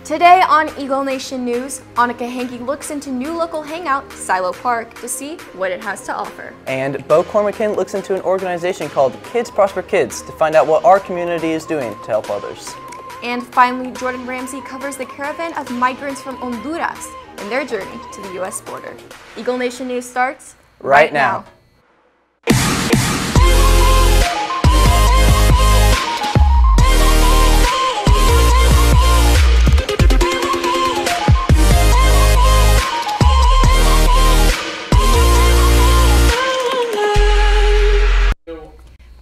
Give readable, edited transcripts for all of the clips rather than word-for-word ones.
Today on Eagle Nation News, Annika Hankey looks into new local hangout, Silo Park, to see what it has to offer. And Bo Cormican looks into an organization called Kids Prosper Kids to find out what our community is doing to help others. And finally, Jordan Ramsey covers the caravan of migrants from Honduras and their journey to the U.S. border. Eagle Nation News starts right now.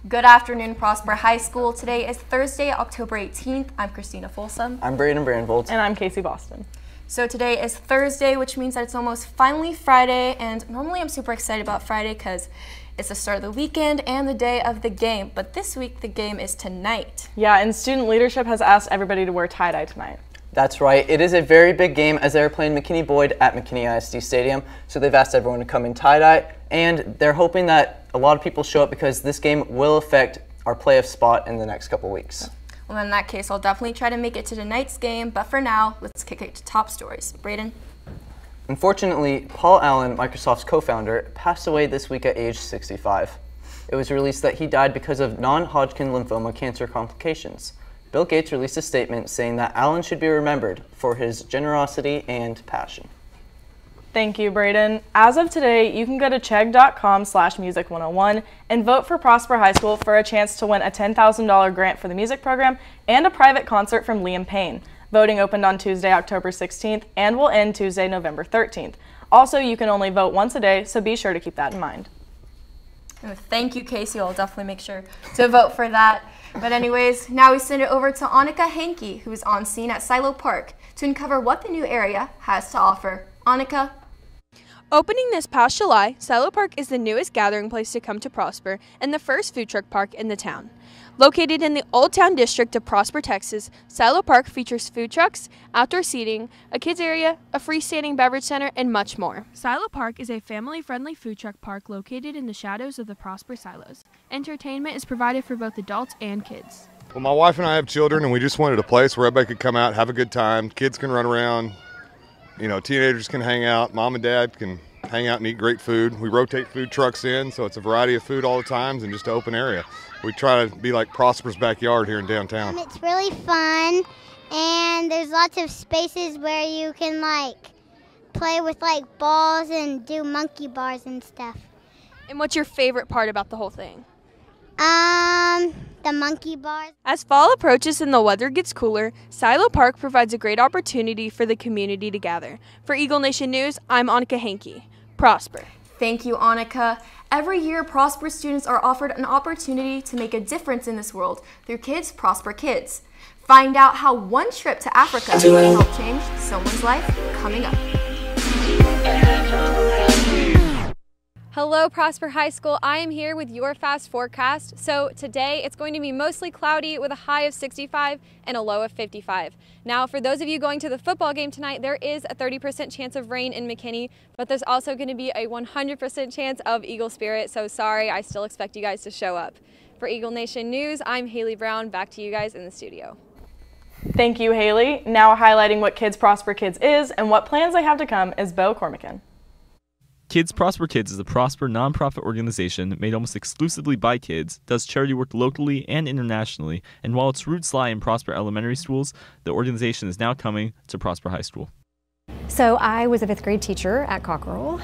Good afternoon, Prosper High School. Today is Thursday, October 18th. I'm Christina Folsom. I'm Braden Brandvold. And I'm Casey Boston. So today is Thursday, which means that it's almost finally Friday, and normally I'm super excited about Friday because it's the start of the weekend and the day of the game, but this week the game is tonight. Yeah, and student leadership has asked everybody to wear tie-dye tonight. That's right. It is a very big game as they're playing McKinney-Boyd at McKinney ISD Stadium, so they've asked everyone to come in tie-dye, and they're hoping that a lot of people show up because this game will affect our playoff spot in the next couple weeks. Well, in that case, I'll definitely try to make it to tonight's game, but for now, let's kick it to top stories. Braden? Unfortunately, Paul Allen, Microsoft's co-founder, passed away this week at age 65. It was released that he died because of non-Hodgkin lymphoma cancer complications. Bill Gates released a statement saying that Allen should be remembered for his generosity and passion. Thank you, Braden. As of today, you can go to chegg.com/music101 and vote for Prosper High School for a chance to win a $10,000 grant for the music program and a private concert from Liam Payne. Voting opened on Tuesday, October 16th and will end Tuesday, November 13th. Also, you can only vote once a day, so be sure to keep that in mind. Thank you, Casey. I'll definitely make sure to vote for that. But anyways, now we send it over to Annika Hankey, who is on scene at Silo Park, to uncover what the new area has to offer. Annika? Opening this past July, Silo Park is the newest gathering place to come to Prosper and the first food truck park in the town. Located in the Old Town District of Prosper, Texas, Silo Park features food trucks, outdoor seating, a kids area, a freestanding beverage center, and much more. Silo Park is a family-friendly food truck park located in the shadows of the Prosper silos. Entertainment is provided for both adults and kids. Well, my wife and I have children, and we just wanted a place where everybody could come out, have a good time. Kids can run around, you know, teenagers can hang out, mom and dad can hang out and eat great food. We rotate food trucks in, so it's a variety of food all the times and just an open area. We try to be like Prosper's backyard here in downtown. It's really fun, and there's lots of spaces where you can play with balls and do monkey bars and stuff. And what's your favorite part about the whole thing? The monkey bars. As fall approaches and the weather gets cooler, Silo Park provides a great opportunity for the community to gather. For Eagle Nation News, I'm Annika Hankey. Prosper. Thank you, Annika. Every year, Prosper students are offered an opportunity to make a difference in this world through Kids Prosper Kids. Find out how one trip to Africa can help change someone's life coming up. Hello, Prosper High School. I am here with your fast forecast. So today it's going to be mostly cloudy with a high of 65 and a low of 55. Now, for those of you going to the football game tonight, there is a 30% chance of rain in McKinney, but there's also going to be a 100% chance of Eagle Spirit. So sorry, I still expect you guys to show up. For Eagle Nation News, I'm Haley Brown. Back to you guys in the studio. Thank you, Haley. Now highlighting what Kids Prosper Kids is and what plans they have to come is Bo Cormican. Kids Prosper Kids is a Prosper nonprofit organization made almost exclusively by kids, does charity work locally and internationally, and while its roots lie in Prosper elementary schools, the organization is now coming to Prosper High School. So I was a 5th grade teacher at Cockerell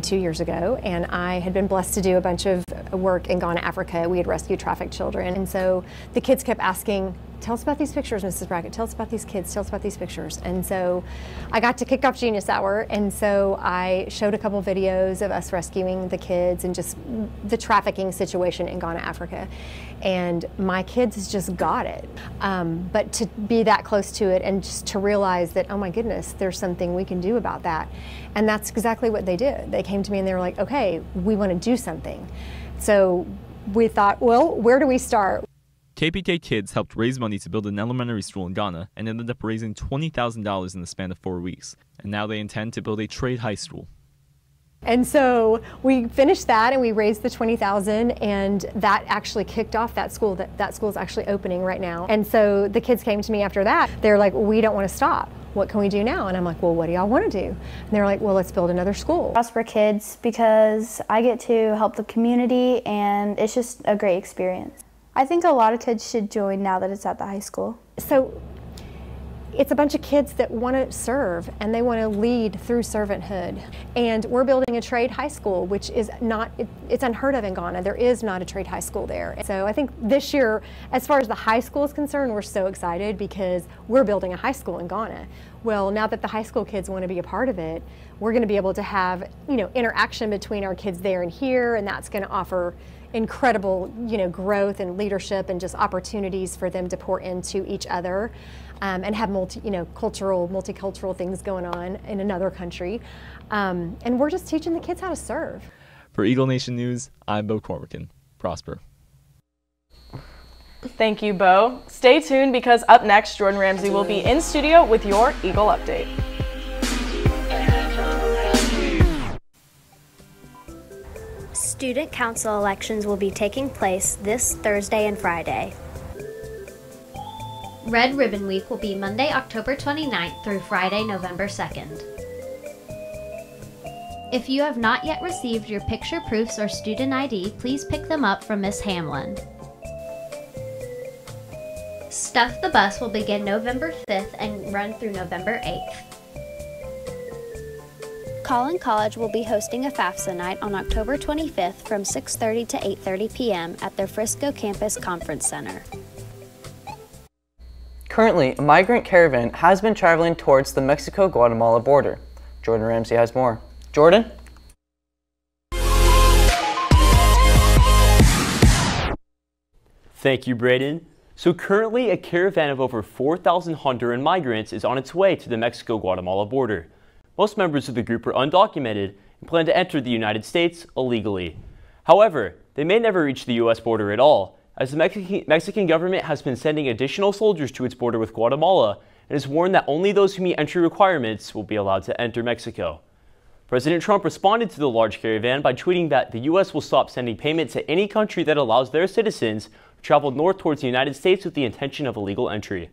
2 years ago, and I had been blessed to do a bunch of work in Ghana, Africa. We had rescued trafficked children, and so the kids kept asking, "Tell us about these pictures, Mrs. Brackett. Tell us about these kids. Tell us about these pictures." And so I got to kick off Genius Hour, and so I showed a couple videos of us rescuing the kids and just the trafficking situation in Ghana, Africa. And my kids just got it. But to be that close to it and just to realize that, oh my goodness, there's something we can do about that. And that's exactly what they did. They came to me and they were like, okay, we want to do something. So we thought, well, where do we start? KPK Kids helped raise money to build an elementary school in Ghana and ended up raising $20,000 in the span of 4 weeks. And now they intend to build a trade high school. And so we finished that and we raised the $20,000, and that actually kicked off that school. That school's actually opening right now. And so the kids came to me after that. They're like, we don't want to stop. What can we do now? And I'm like, well, what do y'all want to do? And they're like, well, let's build another school. Prosper Kids, because I get to help the community and it's just a great experience. I think a lot of kids should join now that it's at the high school. So it's a bunch of kids that want to serve and they want to lead through servanthood. And we're building a trade high school, which is it's unheard of in Ghana. There is not a trade high school there. So I think this year, as far as the high school is concerned, we're so excited because we're building a high school in Ghana. Well, now that the high school kids want to be a part of it, we're going to be able to have, interaction between our kids there and here, and that's going to offer incredible, growth and leadership and just opportunities for them to pour into each other. And have multicultural things going on in another country. And we're just teaching the kids how to serve. For Eagle Nation News, I'm Bo Cormican. Prosper. Thank you, Bo. Stay tuned because up next, Jordan Ramsey will be in studio with your Eagle Update. Student council elections will be taking place this Thursday and Friday. Red Ribbon Week will be Monday, October 29th through Friday, November 2nd. If you have not yet received your picture proofs or student ID, please pick them up from Ms. Hamlin. Stuff the Bus will begin November 5th and run through November 8th. Collin College will be hosting a FAFSA night on October 25th from 6:30 to 8:30 p.m. at their Frisco Campus Conference Center. Currently, a migrant caravan has been traveling towards the Mexico-Guatemala border. Jordan Ramsey has more. Jordan? Thank you, Braden. So currently, a caravan of over 4,000 Honduran migrants is on its way to the Mexico-Guatemala border. Most members of the group are undocumented and plan to enter the United States illegally. However, they may never reach the U.S. border at all, as the Mexican government has been sending additional soldiers to its border with Guatemala and has warned that only those who meet entry requirements will be allowed to enter Mexico. President Trump responded to the large caravan by tweeting that the U.S. will stop sending payment to any country that allows their citizens to travel north towards the United States with the intention of illegal entry.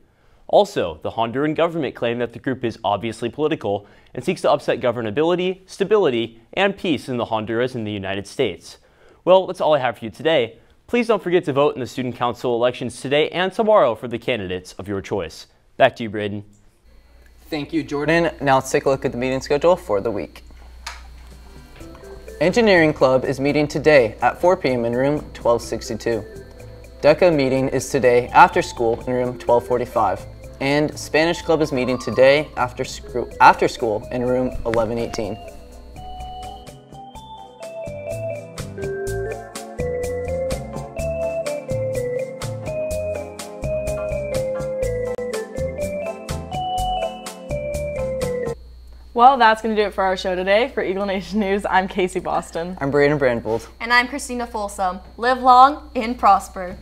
Also, the Honduran government claimed that the group is obviously political and seeks to upset governability, stability, and peace in the Honduras and the United States. Well, that's all I have for you today. Please don't forget to vote in the student council elections today and tomorrow for the candidates of your choice. Back to you, Braden. Thank you, Jordan. Now let's take a look at the meeting schedule for the week. Engineering Club is meeting today at 4 p.m. in room 1262. DECA meeting is today after school in room 1245. And Spanish Club is meeting today after school in room 1118. Well, that's going to do it for our show today. For Eagle Nation News, I'm Casey Boston. I'm Braden Brandvold. And I'm Christina Folsom. Live long and prosper.